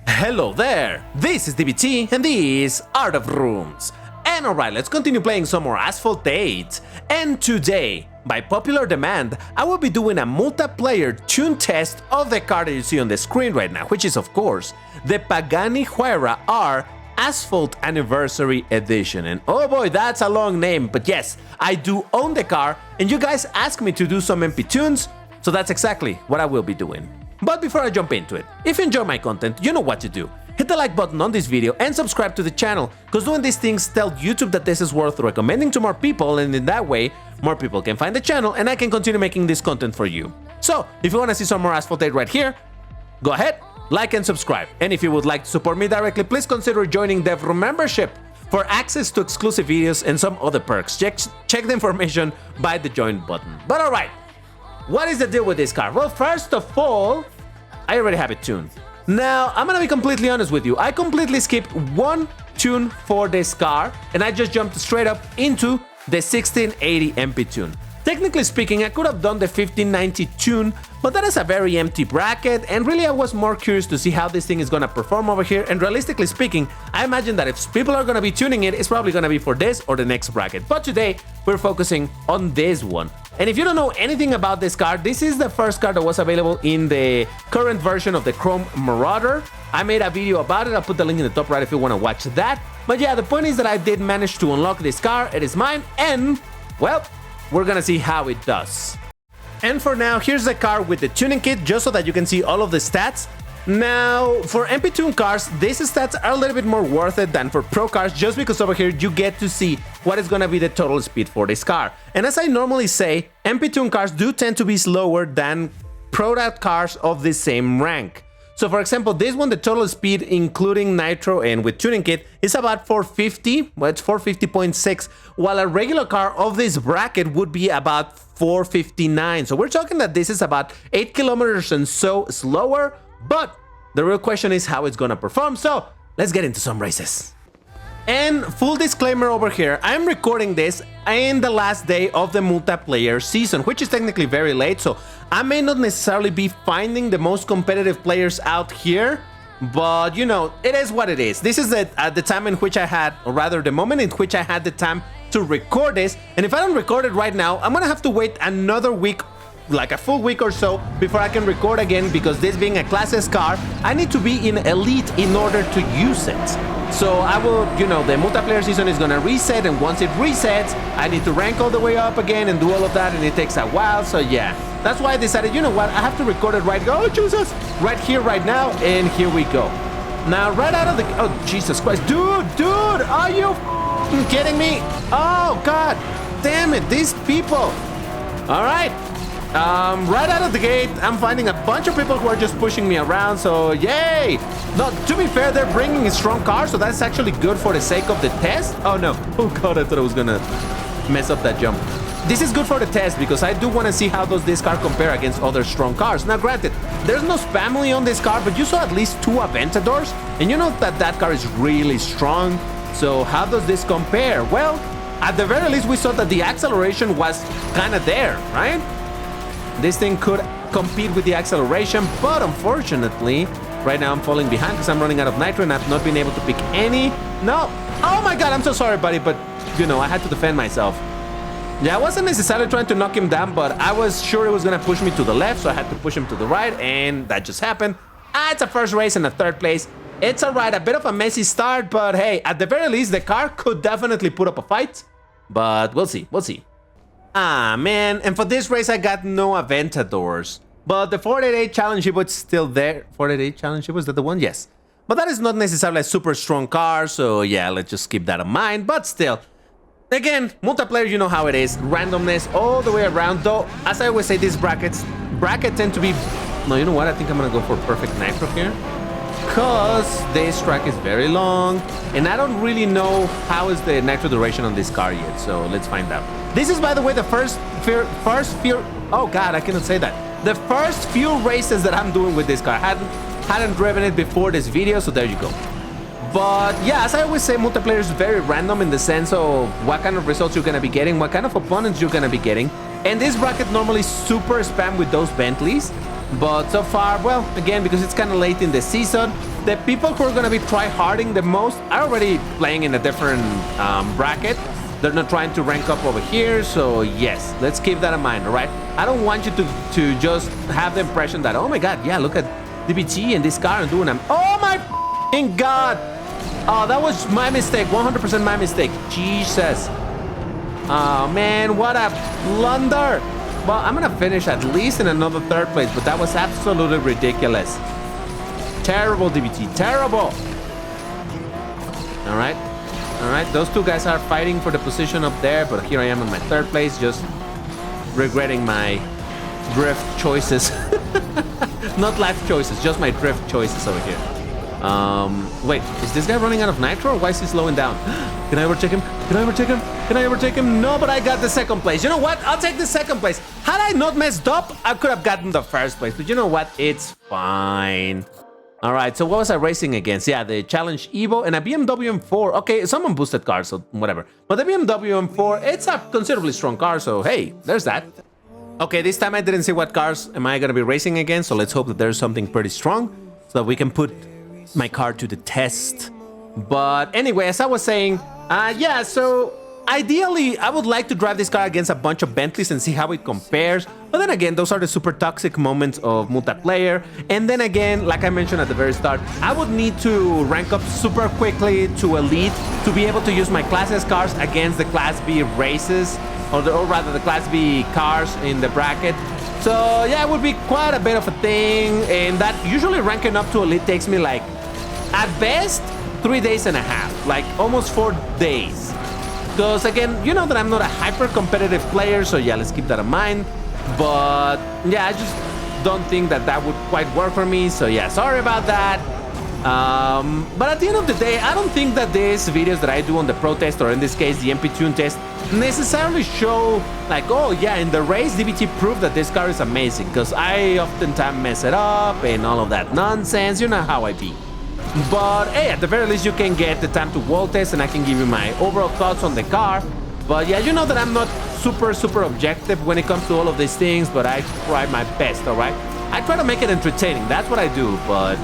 Hello there, this is DBT and this is Art of Rooms. And alright, let's continue playing some more Asphalt 8. And today, by popular demand, I will be doing a multiplayer tune test of the car that you see on the screen right now, which is of course, the Pagani Huayra R Asphalt Anniversary Edition. And oh boy, that's a long name, but yes, I do own the car, and you guys asked me to do some MP tunes, so that's exactly what I will be doing. But before I jump into it, if you enjoy my content, you know what to do. Hit the like button on this video and subscribe to the channel, cause doing these things tell YouTube that this is worth recommending to more people, and in that way, more people can find the channel and I can continue making this content for you. So, if you wanna see some more Asphalt 8 right here, go ahead, like and subscribe. And if you would like to support me directly, please consider joining DevRoom membership for access to exclusive videos and some other perks. Check the information by the join button. But alright, what is the deal with this car? Well, first of all, I already have it tuned. Now, I'm gonna be completely honest with you. I completely skipped one tune for this car, and I just jumped straight up into the 1680 MP tune. Technically speaking, I could have done the 1590 tune, but that is a very empty bracket, and really I was more curious to see how this thing is gonna perform over here, and realistically speaking, I imagine that if people are gonna be tuning it, it's probably gonna be for this or the next bracket. But today, we're focusing on this one. And if you don't know anything about this car, this is the first car that was available in the current version of the Chrome Marauder. I made a video about it, I'll put the link in the top right if you wanna watch that. But yeah, the point is that I did manage to unlock this car, it is mine, and, well, we're gonna see how it does. And for now, here's the car with the tuning kit, just so that you can see all of the stats. Now, for MP tune cars, these stats are a little bit more worth it than for pro cars, just because over here you get to see what is gonna be the total speed for this car. And as I normally say, MP tune cars do tend to be slower than pro'd out cars of the same rank. So for example, this one, the total speed including nitro and with tuning kit is about 450, well, it's 450.6, while a regular car of this bracket would be about 459. So we're talking that this is about 8 kilometers and so slower, but the real question is how it's gonna perform. So let's get into some races. And full disclaimer over here, I'm recording this in the last day of the multiplayer season, which is technically very late, so I may not necessarily be finding the most competitive players out here, but you know, it is what it is. This is the time in which I had, or rather the moment in which I had the time to record this, and if I don't record it right now, I'm gonna have to wait another week, like a full week or so, before I can record again, because this being a Class S car, I need to be in Elite in order to use it. So I will, you know, the multiplayer season is gonna reset, and once it resets, I need to rank all the way up again and do all of that, and it takes a while, so yeah. That's why I decided, you know what, I have to record it right, oh Jesus, right here, right now, and here we go. Now, right out of the, oh Jesus Christ, dude, are you kidding me? Oh God, damn it, these people. All right. Right out of the gate, I'm finding a bunch of people who are just pushing me around, so yay! No, to be fair, they're bringing a strong car, so that's actually good for the sake of the test. Oh no, oh God, I thought I was gonna mess up that jump. This is good for the test, because I do want to see how does this car compare against other strong cars. Now granted, there's no spamly on this car, but you saw at least 2 Aventadors, and you know that that car is really strong, so how does this compare? Well, at the very least, we saw that the acceleration was kind of there, right? This thing could compete with the acceleration, but unfortunately, right now I'm falling behind because I'm running out of nitro and I've not been able to pick any. No. Oh my God, I'm so sorry, buddy, but you know, I had to defend myself. Yeah, I wasn't necessarily trying to knock him down, but I was sure it was gonna push me to the left, so I had to push him to the right, and that just happened. It's a first race and a third place. It's alright, a bit of a messy start, but hey, at the very least, the car could definitely put up a fight, but we'll see, we'll see. Ah, man, and for this race, I got no Aventadors. But the 488 Challenge was still there. 488 Challenge, was that the one? Yes. But that is not necessarily a super strong car, so yeah, let's just keep that in mind. But still, again, multiplayer, you know how it is. Randomness all the way around, though, as I always say, these brackets tend to be... No, you know what? I think I'm gonna go for perfect nitro here, because this track is very long, and I don't really know how is the nitro duration on this car yet, so let's find out. This is, by the way, the first few, oh God, I cannot say that. The first few races that I'm doing with this car. I hadn't driven it before this video, so there you go. But yeah, as I always say, multiplayer is very random in the sense of what kind of results you're gonna be getting, what kind of opponents you're gonna be getting. And this bracket normally super spam with those Bentleys. But so far, well, again, because it's kind of late in the season, the people who are going to be try-harding the most are already playing in a different bracket. They're not trying to rank up over here, so yes, let's keep that in mind, all right? I don't want you to just have the impression that, oh my god, yeah, look at DBT and this car and doing them. Oh my f***ing god! Oh, that was my mistake, 100% my mistake. Jesus. Oh man, what a blunder. Well, I'm gonna finish at least in another third place, but that was absolutely ridiculous. Terrible, DBT, terrible. All right, those two guys are fighting for the position up there, but here I am in my third place, just regretting my drift choices. Not life choices, just my drift choices over here. Wait, is this guy running out of nitro, or why is he slowing down? Can I overtake him? Can I overtake him? Can I overtake him? No, but I got the second place. You know what? I'll take the second place. Had I not messed up, I could have gotten the first place. But you know what? It's fine. All right, so what was I racing against? Yeah, the Challenge Evo and a BMW M4. Okay, someone boosted cars, so whatever. But the BMW M4, it's a considerably strong car, so hey, there's that. Okay, this time I didn't see what cars am I going to be racing against, so let's hope that there's something pretty strong so that we can put my car to the test. But anyway, as I was saying, yeah, so ideally I would like to drive this car against a bunch of Bentleys and see how it compares. But then again, those are the super toxic moments of multiplayer. And then again, like I mentioned at the very start, I would need to rank up super quickly to Elite to be able to use my Class S cars against the Class B races, or rather the Class B cars in the bracket. So yeah, it would be quite a bit of a thing, and that usually ranking up to Elite takes me like, at best, 3.5 days, like almost 4 days. Because again, you know that I'm not a hyper competitive player, so yeah, let's keep that in mind. But yeah, I just don't think that that would quite work for me, so yeah, sorry about that. But at the end of the day, I don't think that these videos that I do on the pro test, or in this case the MP Tune test, necessarily show like, oh yeah, in the race DBT proved that this car is amazing, because I oftentimes mess it up and all of that nonsense. You know how I be. But hey, at the very least you can get the time to wall test and I can give you my overall thoughts on the car. But yeah, you know that I'm not super objective when it comes to all of these things, but I try my best, all right? I try to make it entertaining, that's what I do. But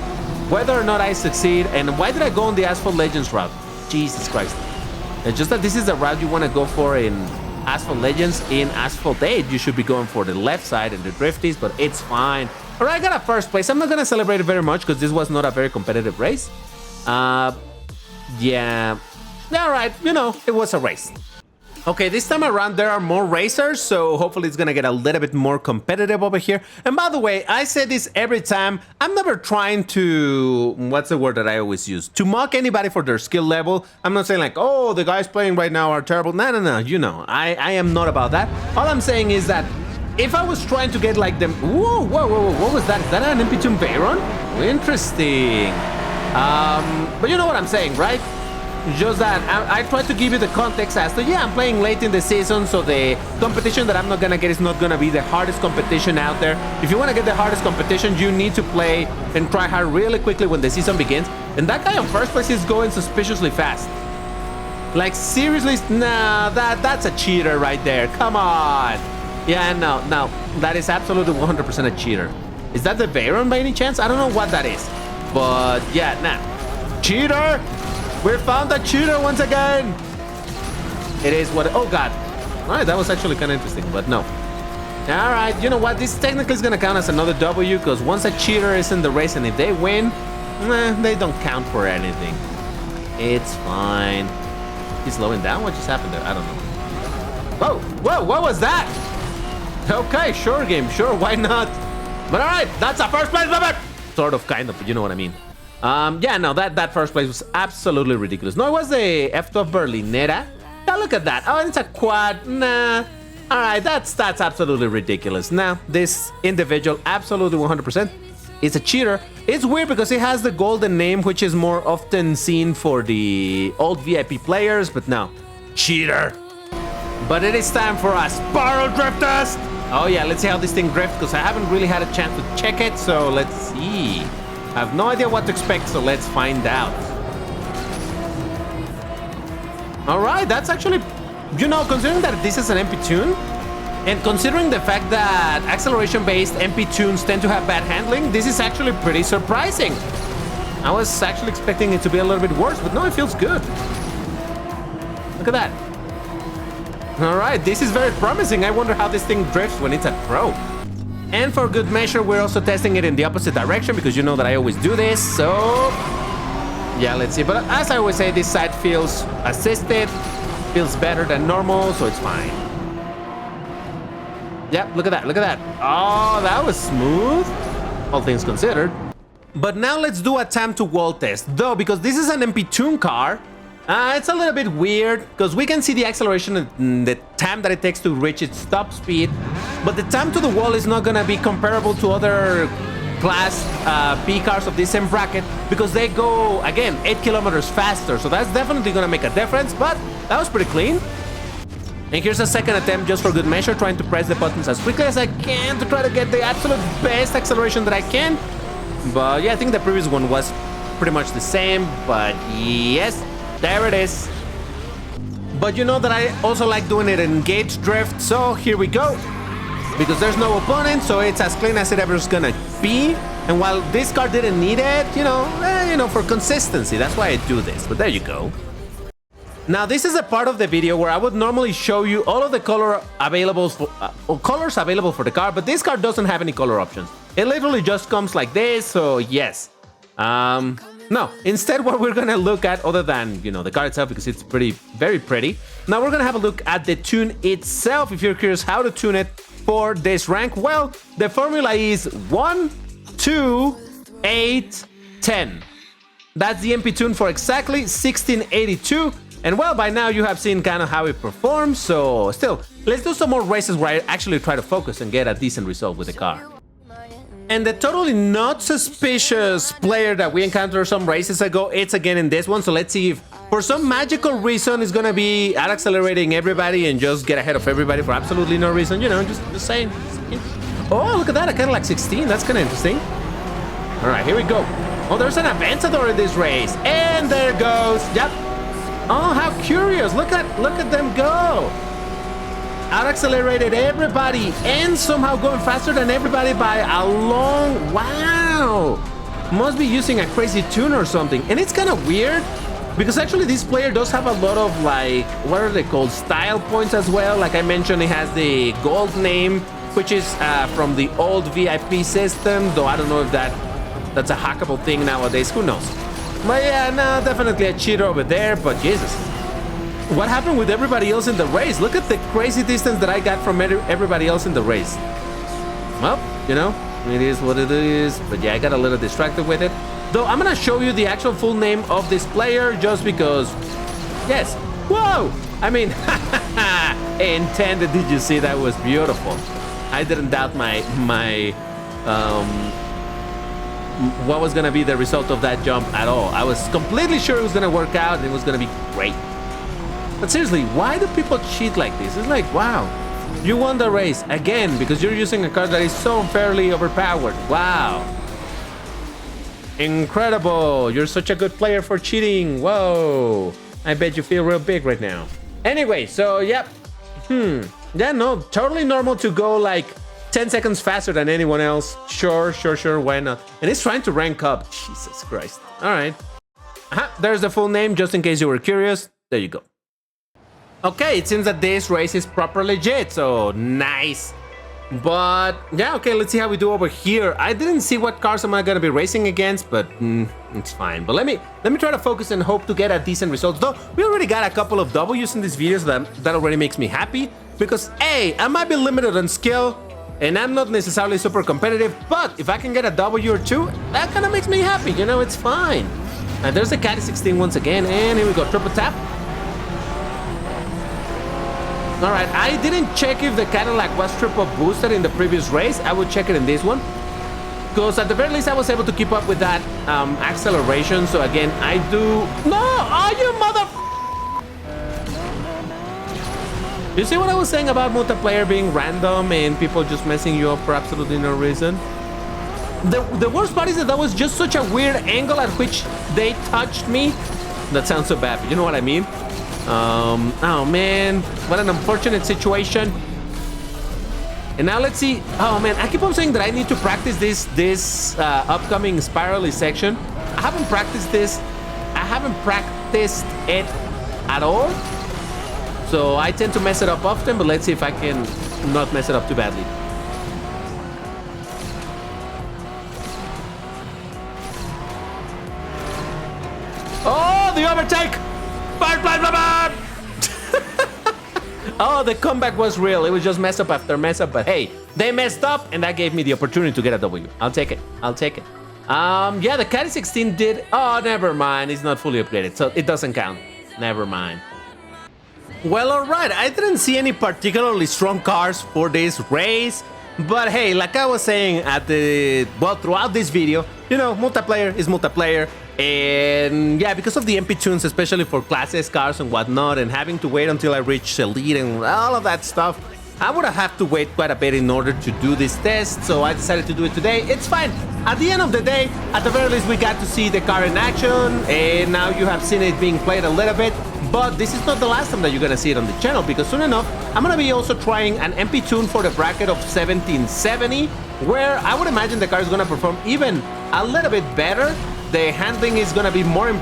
whether or not I succeed, and why did I go on the Asphalt Legends route? Jesus Christ. It's just that this is the route you want to go for in Asphalt Legends. In Asphalt 8, you should be going for the left side and the drifties, but it's fine. All right, I got a first place. I'm not going to celebrate it very much because this was not a very competitive race. Yeah. All right, you know, it was a race. Okay, this time around there are more racers, so hopefully it's gonna get a little bit more competitive over here. And by the way, I say this every time, I'm never trying to, what's the word that I always use? To mock anybody for their skill level. I'm not saying like, oh, the guys playing right now are terrible. No, you know, I am not about that. All I'm saying is that if I was trying to get like them, whoa, what was that? Is that an MP2 Veyron? Interesting. But you know what I'm saying, right? Just that I try to give you the context as to, yeah, I'm playing late in the season, so the competition that I'm not gonna get is not gonna be the hardest competition out there. If you want to get the hardest competition, you need to play and try hard really quickly when the season begins. And that guy on first place is going suspiciously fast. Like seriously, nah, that's a cheater right there. Come on. Yeah, no, that is absolutely 100% a cheater. Is that the Veyron by any chance? I don't know what that is, but yeah, nah, cheater. We found a cheater once again. It is what, oh god. All right, that was actually kind of interesting, but no. All right, you know what? This technically is going to count as another W, because once a cheater is in the race and if they win, they don't count for anything. It's fine. He's slowing down? What just happened there? I don't know. Whoa, what was that? Okay, sure game, sure, why not? But all right, that's a first place, baby. Sort of, kind of, but you know what I mean. Yeah, no, that first place was absolutely ridiculous. No, it was the F12 Berlinetta. Now look at that. Oh, it's a quad. Nah. All right, that's absolutely ridiculous. Now, this individual, absolutely 100%, is a cheater. It's weird because he has the golden name, which is more often seen for the old VIP players, but no, cheater. But it is time for a spiral drift test. Oh yeah, let's see how this thing drifts, because I haven't really had a chance to check it, so let's see. I have no idea what to expect, so let's find out. All right, that's actually, you know, considering that this is an MP tune, And considering the fact that acceleration-based MP tunes tend to have bad handling, this is actually pretty surprising. I was actually expecting it to be a little bit worse, but no, it feels good. Look at that. All right, this is very promising. I wonder how this thing drifts when it's at pro. And for good measure, we're also testing it in the opposite direction because you know that I always do this, so... yeah, let's see. But as I always say, this side feels assisted, feels better than normal, so it's fine. Yeah, look at that, look at that. Oh, that was smooth, all things considered. But now let's do a time to wall test, though, because this is an MP tune car. It's a little bit weird because we can see the acceleration and the time that it takes to reach its top speed, but the time to the wall is not gonna be comparable to other class B cars of this same bracket because they go, again, 8 kilometers faster, so that's definitely gonna make a difference, but that was pretty clean. And here's a second attempt just for good measure, trying to press the buttons as quickly as I can to try to get the absolute best acceleration that I can. But yeah, I think the previous one was pretty much the same, but yes, there it is. But you know that I also like doing it in gauge drift, so here we go. Because there's no opponent, so it's as clean as it ever is gonna be. And while this car didn't need it, you know, for consistency, that's why I do this. But there you go. Now this is a part of the video where I would normally show you all of the colors available for the car, but this car doesn't have any color options. It literally just comes like this, so yes. No, instead what we're gonna look at, other than, you know, the car itself, because it's very pretty. Now we're gonna have a look at the tune itself. If you're curious how to tune it for this rank, well, the formula is 1, 2, 8, 10. That's the MP tune for exactly 1682. And well, by now you have seen kind of how it performs, so still, let's do some more races where I actually try to focus and get a decent result with the car. And the totally not suspicious player that we encountered some races ago, it's again in this one, so let's see if for some magical reason it's gonna be out-accelerating everybody and just get ahead of everybody for absolutely no reason, you know, just saying. Oh, look at that, a Cadillac 16, that's kind of interesting. All right, here we go. Oh, there's an Aventador in this race, and there goes, yep. Oh, how curious, look at them go. Out-accelerated everybody and somehow going faster than everybody by a long... wow! Must be using a crazy tune or something. And it's kind of weird because actually this player does have a lot of, like, what are they called? Style points as well. Like I mentioned, it has the gold name, which is from the old VIP system, though I don't know if that's a hackable thing nowadays. Who knows? But yeah, no, definitely a cheater over there, but Jesus. What happened with everybody else in the race? Look at the crazy distance that I got from everybody else in the race. Well, you know, it is what it is. But yeah, I got a little distracted with it. Though I'm gonna show you the actual full name of this player just because, yes. Whoa! I mean, intended, did you see? That was beautiful. I didn't doubt what was gonna be the result of that jump at all. I was completely sure it was gonna work out and it was gonna be great. But seriously, why do people cheat like this? It's like, wow, you won the race again because you're using a car that is so unfairly overpowered. Wow. Incredible. You're such a good player for cheating. Whoa. I bet you feel real big right now. Anyway, so yep. Yeah, no, totally normal to go like 10 seconds faster than anyone else. Sure, why not? And it's trying to rank up. Jesus Christ. All right. There's the full name, just in case you were curious. There you go. Okay, it seems that this race is proper legit, so nice. But yeah, okay, let's see how we do over here. I didn't see what cars am I gonna be racing against, but it's fine. But let me try to focus and hope to get a decent result. Though we already got a couple of W's in this video, so that already makes me happy. Because A, I might be limited on skill, and I'm not necessarily super competitive, but if I can get a W or two, that kind of makes me happy, you know, it's fine. And there's the Caddy 16 once again, and here we go, triple tap. All right, I didn't check if the Cadillac was triple boosted in the previous race. I would check it in this one. Because at the very least, I was able to keep up with that acceleration. So again, I do... No! Oh, you mother... You see what I was saying about multiplayer being random and people just messing you up for absolutely no reason? The worst part is that was just such a weird angle at which they touched me. That sounds so bad, but you know what I mean? Oh man, what an unfortunate situation. And now let's see. Oh man, I keep on saying that I need to practice this upcoming spirally section. I haven't practiced this. I haven't practiced it at all. So I tend to mess it up often, but let's see if I can not mess it up too badly. Oh, the overtake! Oh, the comeback was real. It was just mess up after mess up, but hey, they messed up and that gave me the opportunity to get a W. I'll take it. I'll take it. Yeah, the Caddy 16 did. Oh, never mind. It's not fully upgraded, so it doesn't count. Never mind. Well, all right. I didn't see any particularly strong cars for this race, but hey, like I was saying throughout this video, you know, multiplayer is multiplayer. And yeah, because of the MP tunes, especially for Class S cars and whatnot, and having to wait until I reach Elite and all of that stuff, I would have to wait quite a bit in order to do this test, so I decided to do it today. It's fine. At the end of the day, at the very least, we got to see the car in action, and now you have seen it being played a little bit. But this is not the last time that you're gonna see it on the channel, because soon enough, I'm gonna be also trying an MP tune for the bracket of 1770, where I would imagine the car is gonna perform even a little bit better. The handling is gonna be more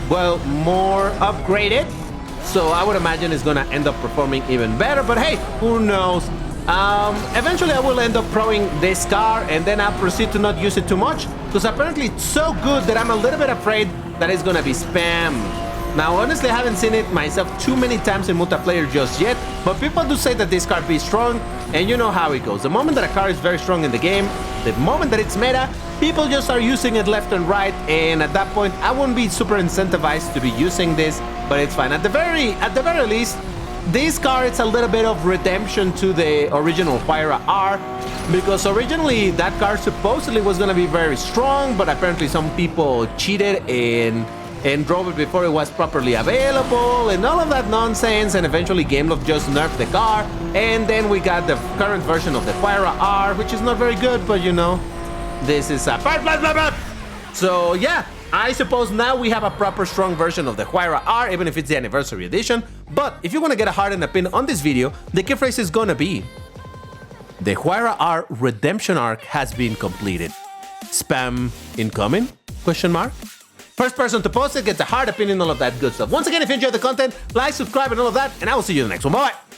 upgraded, so I would imagine it's gonna end up performing even better. But hey, who knows? Eventually, I will end up proing this car, and then I'll proceed to not use it too much, because apparently it's so good that I'm a little bit afraid that it's gonna be spam. Now, honestly, I haven't seen it myself too many times in multiplayer just yet, but people do say that this car be strong, and you know how it goes. The moment that a car is very strong in the game, the moment that it's meta, people just start using it left and right, and at that point, I won't be super incentivized to be using this, but it's fine. At the very least, this car, it's a little bit of redemption to the original Huayra R, because originally that car supposedly was gonna be very strong, but apparently some people cheated and drove it before it was properly available, and all of that nonsense, and eventually Gameloft just nerfed the car, and then we got the current version of the Huayra R, which is not very good, but you know, this is a so yeah, I suppose now we have a proper strong version of the Huayra R, even if it's the anniversary edition. But if you want to get a heart and a pin on this video, the key phrase is gonna be: the Huayra R redemption arc has been completed. Spam incoming? Question mark. First person to post it gets a heart, opinion, all of that good stuff. Once again, if you enjoyed the content, like, subscribe, and all of that, and I will see you in the next one. Bye-bye!